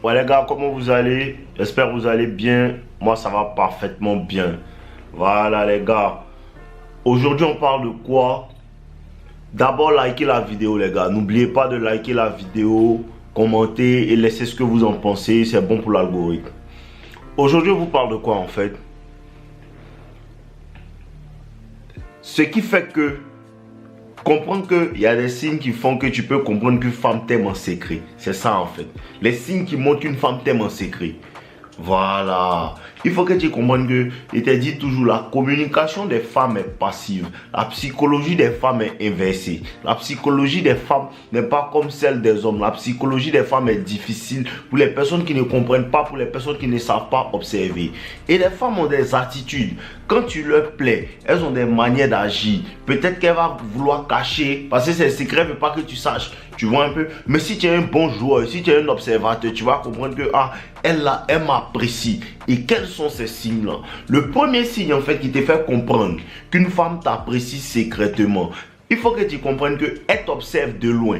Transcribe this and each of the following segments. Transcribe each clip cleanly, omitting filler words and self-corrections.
Ouais les gars, comment vous allez? J'espère que vous allez bien. Moi ça va parfaitement bien. Voilà les gars. Aujourd'hui on parle de quoi? D'abord likez la vidéo les gars. N'oubliez pas de liker la vidéo, commenter et laisser ce que vous en pensez. C'est bon pour l'algorithme. Aujourd'hui on vous parle de quoi en fait? Ce qui fait que comprendre qu'il y a des signes qui font que tu peux comprendre qu'une femme t'aime en secret. C'est ça en fait. Les signes qui montrent qu'une femme t'aime en secret. Voilà. Il faut que tu comprennes que, je te dis toujours, la communication des femmes est passive. La psychologie des femmes est inversée. La psychologie des femmes n'est pas comme celle des hommes. La psychologie des femmes est difficile pour les personnes qui ne comprennent pas, pour les personnes qui ne savent pas observer. Et les femmes ont des attitudes. Quand tu leur plais, elles ont des manières d'agir. Peut-être qu'elle va vouloir cacher, parce que c'est secret, elle ne veut pas que tu saches. Tu vois un peu. Mais si tu es un bon joueur, si tu es un observateur, tu vas comprendre que elle m'apprécie. Et quels sont ces signes-là? Le premier signe en fait qui te fait comprendre qu'une femme t'apprécie secrètement, il faut que tu comprennes qu'elle t'observe de loin.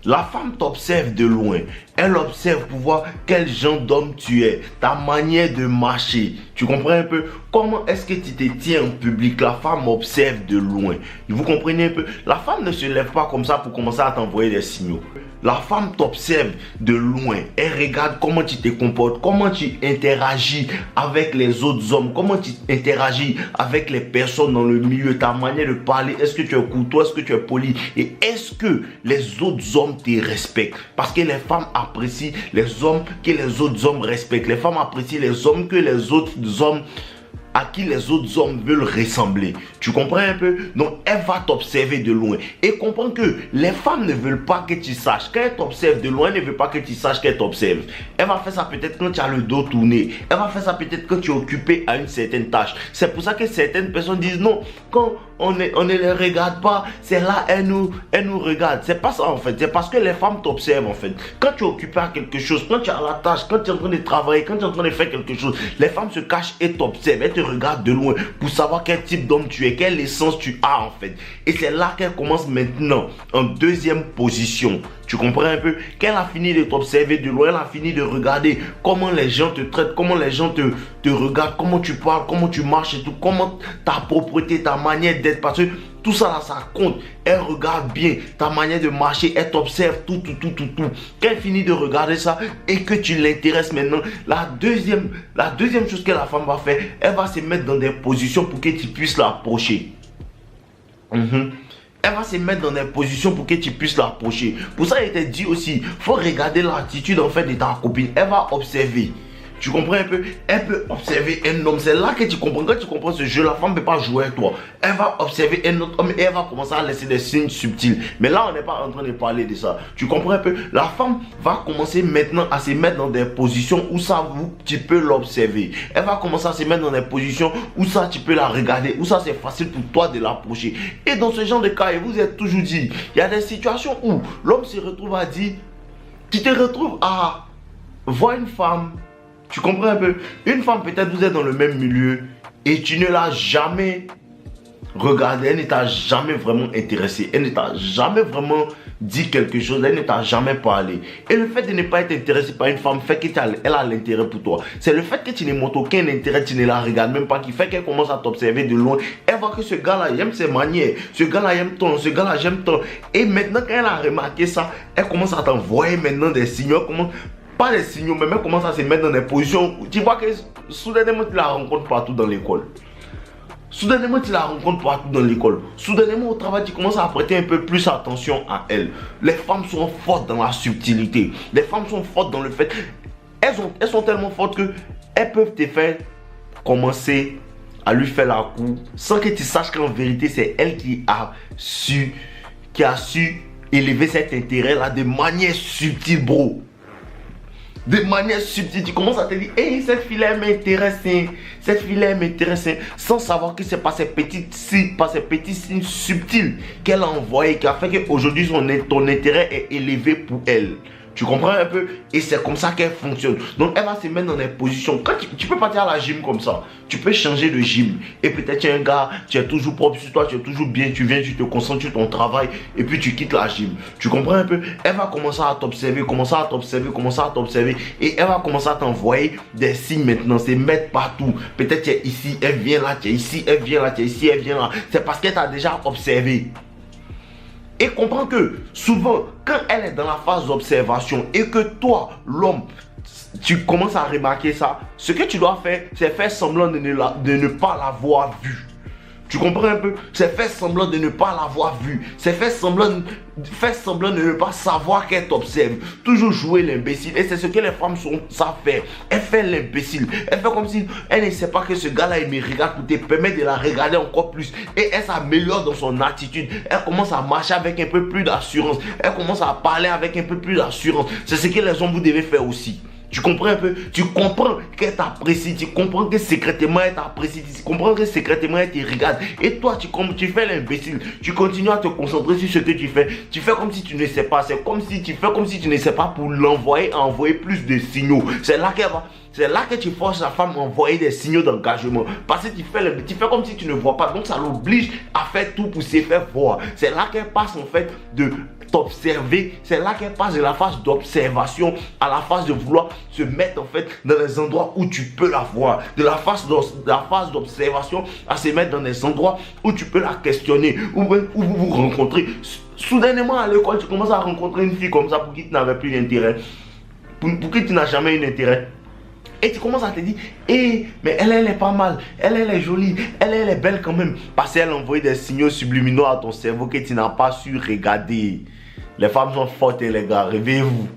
La femme t'observe de loin. Elle observe pour voir quel genre d'homme tu es, ta manière de marcher. Tu comprends un peu? Comment est-ce que tu te tiens en public? La femme observe de loin. Vous comprenez un peu? La femme ne se lève pas comme ça pour commencer à t'envoyer des signaux. La femme t'observe de loin. Elle regarde comment tu te comportes, comment tu interagis avec les autres hommes, comment tu interagis avec les personnes dans le milieu, ta manière de parler. Est-ce que tu es courtois, est-ce que tu es poli? Et est-ce que les autres hommes te respectent? Parce que les femmes apprécient les hommes que les autres hommes respectent. Les femmes apprécient les hommes que les autres hommes à qui les autres hommes veulent ressembler. Tu comprends un peu? Donc elle va t'observer de loin. Et comprends que les femmes ne veulent pas que tu saches. Quand elle t'observe de loin, elle ne veut pas que tu saches qu'elle t'observe. Elle va faire ça peut-être quand tu as le dos tourné. Elle va faire ça peut-être quand tu es occupé à une certaine tâche. C'est pour ça que certaines personnes disent non, quand on ne les regarde pas, c'est là elle nous regarde. C'est pas ça en fait. C'est parce que les femmes t'observent en fait. Quand tu es occupé à quelque chose, quand tu as la tâche, quand tu es en train de travailler, quand tu es en train de faire quelque chose, les femmes se cachent et t'observent. Elles te regardent de loin pour savoir quel type d'homme tu es, quelle essence tu as en fait. Et c'est là qu'elle commence maintenant en deuxième position. Tu comprends un peu? Qu'elle a fini de t'observer de loin, elle a fini de regarder comment les gens te traitent, comment les gens te regardent, comment tu parles, comment tu marches et tout, comment ta propreté, ta manière d'être, parce que tout ça là, ça compte. Elle regarde bien ta manière de marcher, elle t'observe tout. Qu'elle finit de regarder ça et que tu l'intéresses maintenant, la deuxième chose que la femme va faire, elle va se mettre dans des positions pour que tu puisses l'approcher. Elle va se mettre dans des positions pour que tu puisses l'approcher. Pour ça, il t'a dit aussi, faut regarder l'attitude en fait de ta copine. Elle va observer. Tu comprends un peu? Elle peut observer un homme. C'est là que tu comprends. Quand tu comprends ce jeu, la femme ne peut pas jouer avec toi. Elle va observer un autre homme et elle va commencer à laisser des signes subtils. Mais là, on n'est pas en train de parler de ça. Tu comprends un peu? La femme va commencer maintenant à se mettre dans des positions où ça, tu peux l'observer. Elle va commencer à se mettre dans des positions où ça, tu peux la regarder. Où ça, c'est facile pour toi de l'approcher. Et dans ce genre de cas, il vous êtes toujours dit, il y a des situations où l'homme se retrouve à dire, tu te retrouves à voir une femme. Tu comprends un peu? Une femme, peut-être vous êtes dans le même milieu et tu ne l'as jamais regardée, elle ne t'a jamais vraiment intéressé, elle ne t'a jamais vraiment dit quelque chose, elle ne t'a jamais parlé. Et le fait de ne pas être intéressé par une femme fait qu'elle a l'intérêt pour toi. C'est le fait que tu ne montres aucun intérêt, tu ne la regardes même pas, qui fait qu'elle commence à t'observer de loin. Elle voit que ce gars-là, il aime ses manières, ce gars-là, il aime ton, ce gars-là, j'aime ton. Et maintenant, quand elle a remarqué ça, elle commence à t'envoyer maintenant des signaux, pas des signaux, mais même commence à se mettre dans des positions où tu vois que soudainement tu la rencontres partout dans l'école. Soudainement tu la rencontres partout dans l'école. Soudainement au travail tu commences à prêter un peu plus attention à elle. Les femmes sont fortes dans la subtilité. Les femmes sont fortes dans le fait. Elles sont tellement fortes que elles peuvent te faire commencer à lui faire la cour sans que tu saches qu'en vérité c'est elle qui a su élever cet intérêt là de manière subtile, bro. De manière subtile, tu commences à te dire, hey, cette fille-là m'intéresse, cette fille-là m'intéresse, sans savoir que c'est pas ces petits signes subtils qu'elle a envoyés, qui a fait qu'aujourd'hui ton intérêt est élevé pour elle. Tu comprends un peu? Et c'est comme ça qu'elle fonctionne. Donc elle va se mettre dans des positions. Quand tu peux partir à la gym comme ça. Tu peux changer de gym. Et peut-être tu es un gars, tu es toujours propre sur toi, tu es toujours bien, tu viens, tu te concentres sur ton travail. Et puis tu quittes la gym. Tu comprends un peu? Elle va commencer à t'observer, commencer à t'observer, commencer à t'observer. Et elle va commencer à t'envoyer des signes maintenant. C'est mettre partout. Peut-être tu es ici, elle vient là, tu es ici, elle vient là, tu es ici, elle vient là. C'est parce qu'elle t'a déjà observé. Et comprends que souvent, quand elle est dans la phase d'observation et que toi, l'homme, tu commences à remarquer ça, ce que tu dois faire, c'est faire semblant de ne pas l'avoir vue. Tu comprends un peu? C'est faire semblant de ne pas l'avoir vue. C'est faire semblant de ne pas savoir qu'elle t'observe. Toujours jouer l'imbécile. Et c'est ce que les femmes savent faire. Elle fait l'imbécile. Elle fait comme si elle ne sait pas que ce gars-là, il me regarde pour te permettre de la regarder encore plus. Et elle s'améliore dans son attitude. Elle commence à marcher avec un peu plus d'assurance. Elle commence à parler avec un peu plus d'assurance. C'est ce que les hommes, vous devez faire aussi. Tu comprends un peu? Tu comprends qu'elle t'apprécie, tu comprends que secrètement elle t'apprécie, tu comprends que secrètement elle te regarde. Et toi, tu fais l'imbécile, tu continues à te concentrer sur ce que tu fais. Tu fais comme si tu ne sais pas, c'est comme si tu fais comme si tu ne sais pas pour l'envoyer, envoyer plus de signaux. C'est là que tu forces la femme à envoyer des signaux d'engagement. Parce que tu fais comme si tu ne vois pas. Donc ça l'oblige à faire tout pour se faire voir. C'est là qu'elle passe en fait de t'observer. C'est là qu'elle passe de la phase d'observation à la phase de vouloir se mettre en fait dans les endroits où tu peux la voir. De la phase d'observation à se mettre dans des endroits où tu peux la questionner, où vous vous rencontrez. Soudainement à l'école, tu commences à rencontrer une fille comme ça pour qui tu n'avais plus d'intérêt. Pour qui tu n'as jamais eu d'intérêt. Et tu commences à te dire, mais elle est pas mal, elle est jolie, elle est belle quand même. Parce qu'elle envoie des signaux subliminaux à ton cerveau que tu n'as pas su regarder. Les femmes sont fortes, les gars, réveillez-vous.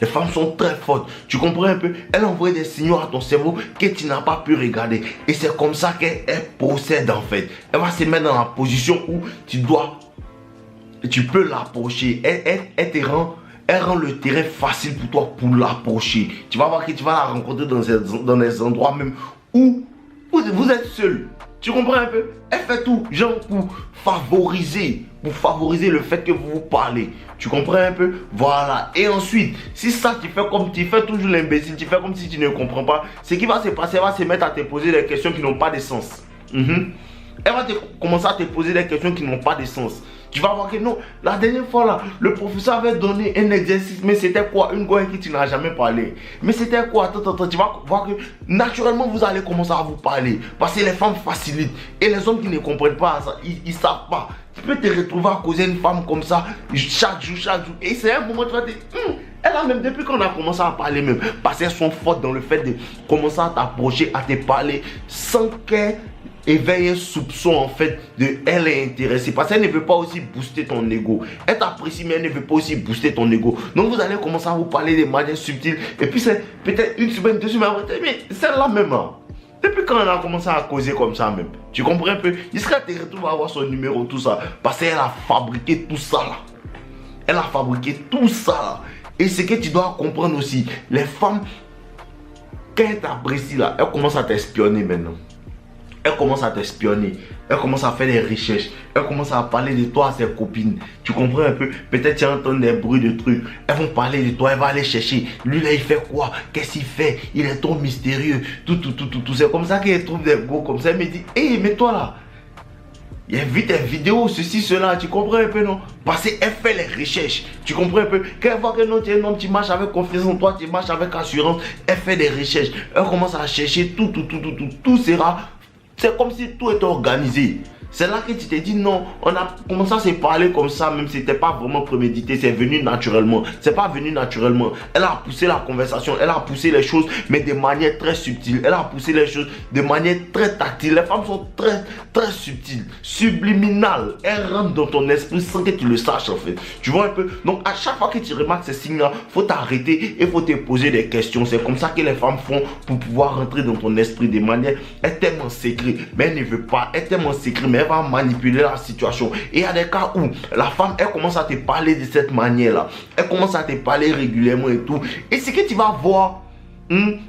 Les femmes sont très fortes. Tu comprends un peu? Elle envoie des signaux à ton cerveau que tu n'as pas pu regarder. Et c'est comme ça qu'elle possède en fait. Elle va se mettre dans la position où tu peux l'approcher. Elle rend le terrain facile pour toi pour l'approcher. Tu vas voir que tu vas la rencontrer dans des endroits même où vous êtes seul. Tu comprends un peu? Elle fait tout, genre pour favoriser le fait que vous vous parlez. Tu comprends un peu? Voilà. Et ensuite, si ça tu fais toujours l'imbécile, tu fais comme si tu ne comprends pas, ce qui va se passer, elle va se mettre à te poser des questions qui n'ont pas de sens. Elle va commencer à te poser des questions qui n'ont pas de sens. Tu vas voir que non, la dernière fois là, le professeur avait donné un exercice, mais c'était quoi? Une gomme qui tu n'as jamais parlé. Mais c'était quoi? Attends, tu vas voir que naturellement vous allez commencer à vous parler. Parce que les femmes facilitent. Et les hommes qui ne comprennent pas ça, ils ne savent pas. Tu peux te retrouver à causer une femme comme ça, chaque jour. Et c'est un moment où tu vas te dire, elle a même, depuis qu'on a commencé à parler même, parce qu'elles sont fortes dans le fait de commencer à t'approcher, à te parler, sans qu'elle éveille un soupçon en fait de elle est intéressée, parce qu'elle ne veut pas aussi booster ton ego. Elle t'apprécie mais elle ne veut pas aussi booster ton ego. Donc vous allez commencer à vous parler de manière subtile et puis c'est peut-être une semaine, 2 semaines, mais celle-là même depuis quand on a commencé à causer comme ça même, tu comprends un peu? Jusqu'à te retrouver à avoir son numéro, tout ça, parce qu'elle a fabriqué tout ça là. Elle a fabriqué tout ça là. Et ce que tu dois comprendre aussi, les femmes, quand elles t'apprécient là, elles commencent à t'espionner maintenant. Elle commence à t'espionner, elle commence à faire des recherches, elle commence à parler de toi à ses copines. Tu comprends un peu? Peut-être tu entends des bruits de trucs. Elles vont parler de toi, elle va aller chercher. Lui là, il fait quoi? Qu'est-ce qu'il fait? Il est trop mystérieux. Tout. C'est comme ça qu'elle trouve des gros comme ça. Elle me dit, mais toi là, il y a vu tes vidéos, ceci, cela, tu comprends un peu non? Parce qu'elle fait les recherches, tu comprends un peu? Quand elle voit que non, tu es un homme, tu marches avec confiance en toi, tu marches avec assurance, elle fait des recherches. Elle commence à chercher tout sera... C'est comme si tout était organisé. C'est là que tu te dis non, on a commencé à se parler comme ça, même si c'était pas vraiment prémédité, c'est venu naturellement. C'est pas venu naturellement. Elle a poussé la conversation, elle a poussé les choses, mais de manière très subtile. Elle a poussé les choses de manière très tactile. Les femmes sont très subtiles, subliminales. Elles rentrent dans ton esprit sans que tu le saches en fait. Tu vois un peu? Donc à chaque fois que tu remarques ces signes-là, faut t'arrêter et faut te poser des questions. C'est comme ça que les femmes font pour pouvoir rentrer dans ton esprit de manière tellement secrète. Mais elle ne veut pas, elle est tellement secrète, mais elle va manipuler la situation. Et il y a des cas où la femme, elle commence à te parler de cette manière-là. Elle commence à te parler régulièrement et tout. Et ce que tu vas voir,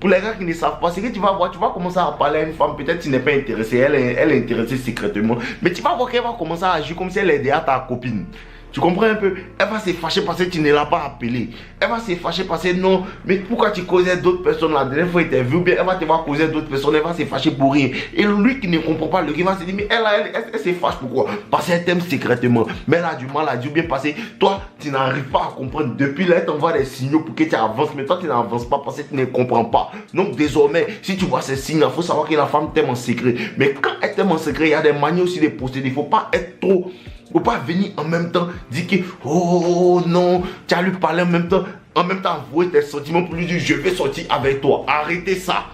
pour les gars qui ne savent pas, ce que tu vas voir, tu vas commencer à parler à une femme, peut-être tu n'es pas intéressé, elle est intéressée secrètement. Mais tu vas voir qu'elle va commencer à agir comme si elle est déjà ta copine. Tu comprends un peu? Elle va se fâcher parce que tu ne l'as pas appelé. Elle va se fâcher parce que non, mais pourquoi tu causais d'autres personnes la dernière fois, il t'a vu bien, elle va te voir causer d'autres personnes, elle va se fâcher pour rien. Et lui qui ne comprend pas, le gars va se dire, mais elle se fâche pourquoi? Parce qu'elle t'aime secrètement. Mais elle a du mal à dire bien passer. Toi, tu n'arrives pas à comprendre. Depuis là, elle t'envoie des signaux pour que tu avances, mais toi, tu n'avances pas parce que tu ne comprends pas. Donc, désormais, si tu vois ces signes, il faut savoir que la femme t'aime en secret. Mais quand elle t'aime en secret, il y a des manières aussi de procéder. Il ne faut pas être trop. Il ne faut pas venir en même temps dire que oh non, tu as lui parlé en même temps avouer tes sentiments pour lui dire je vais sortir avec toi. Arrêtez ça.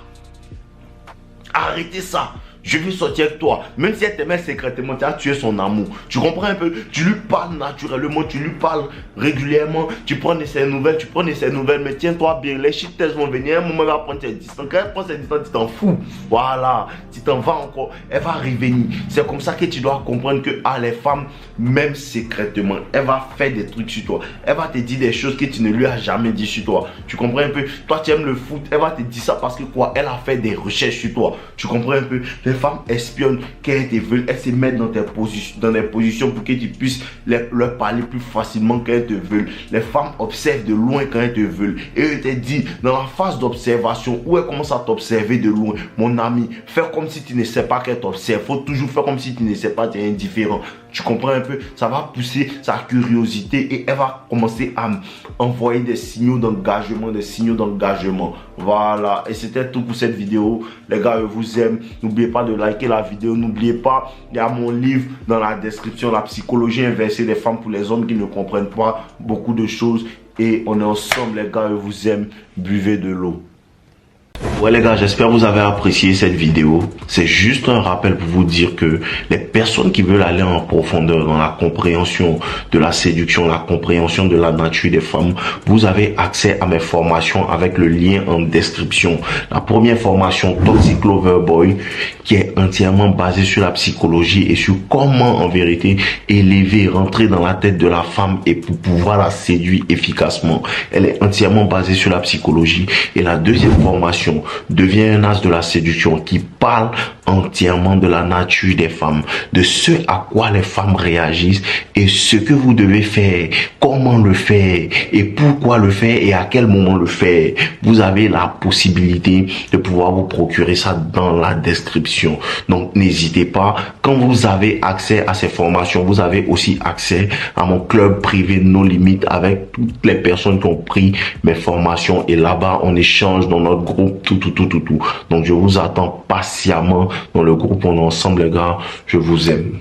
Arrêtez ça. Je vais sortir avec toi. Même si elle t'aimait secrètement, tu as tué son amour. Tu comprends un peu? Tu lui parles naturellement, tu lui parles régulièrement. Tu prends de ses nouvelles, mais tiens-toi bien. Les shit tests vont venir. Un moment, elle va prendre ses distances. Quand elle prend ses distances, tu t'en fous. Voilà. Tu t'en vas encore. Elle va revenir. C'est comme ça que tu dois comprendre que les femmes, même secrètement, elle va faire des trucs sur toi. Elle va te dire des choses que tu ne lui as jamais dit sur toi. Tu comprends un peu? Toi, tu aimes le foot. Elle va te dire ça parce que quoi? Elle a fait des recherches sur toi. Tu comprends un peu? Les femmes espionnent quand elles te veulent, elles se mettent dans des positions pour que tu puisses leur parler plus facilement quand elles te veulent. Les femmes observent de loin quand elles te veulent. Et elles te disent, dans la phase d'observation, où elles commencent à t'observer de loin, mon ami, fais comme si tu ne sais pas qu'elle t'observe. Faut toujours faire comme si tu ne sais pas, tu es indifférent. Tu comprends un peu? Ça va pousser sa curiosité et elle va commencer à envoyer des signaux d'engagement, Voilà. Et c'était tout pour cette vidéo. Les gars, je vous aime. N'oubliez pas de liker la vidéo. N'oubliez pas, il y a mon livre dans la description, La psychologie inversée des femmes pour les hommes qui ne comprennent pas beaucoup de choses. Et on est ensemble, les gars. Je vous aime. Buvez de l'eau. Ouais les gars, j'espère que vous avez apprécié cette vidéo. C'est juste un rappel pour vous dire que les personnes qui veulent aller en profondeur dans la compréhension de la séduction, la compréhension de la nature des femmes, vous avez accès à mes formations avec le lien en description. La première formation, Toxic Lover Boy, qui est entièrement basée sur la psychologie et sur comment en vérité élever, rentrer dans la tête de la femme et pour pouvoir la séduire efficacement. Elle est entièrement basée sur la psychologie. Et la deuxième formation, devient un as de la séduction qui parle entièrement de la nature des femmes, de ce à quoi les femmes réagissent et ce que vous devez faire, comment le faire et pourquoi le faire et à quel moment le faire. Vous avez la possibilité de pouvoir vous procurer ça dans la description. Donc n'hésitez pas, quand vous avez accès à ces formations, vous avez aussi accès à mon club privé No Limite avec toutes les personnes qui ont pris mes formations et là-bas on échange dans notre groupe tout. Donc je vous attends patiemment dans le groupe, on est ensemble les gars, je vous aime.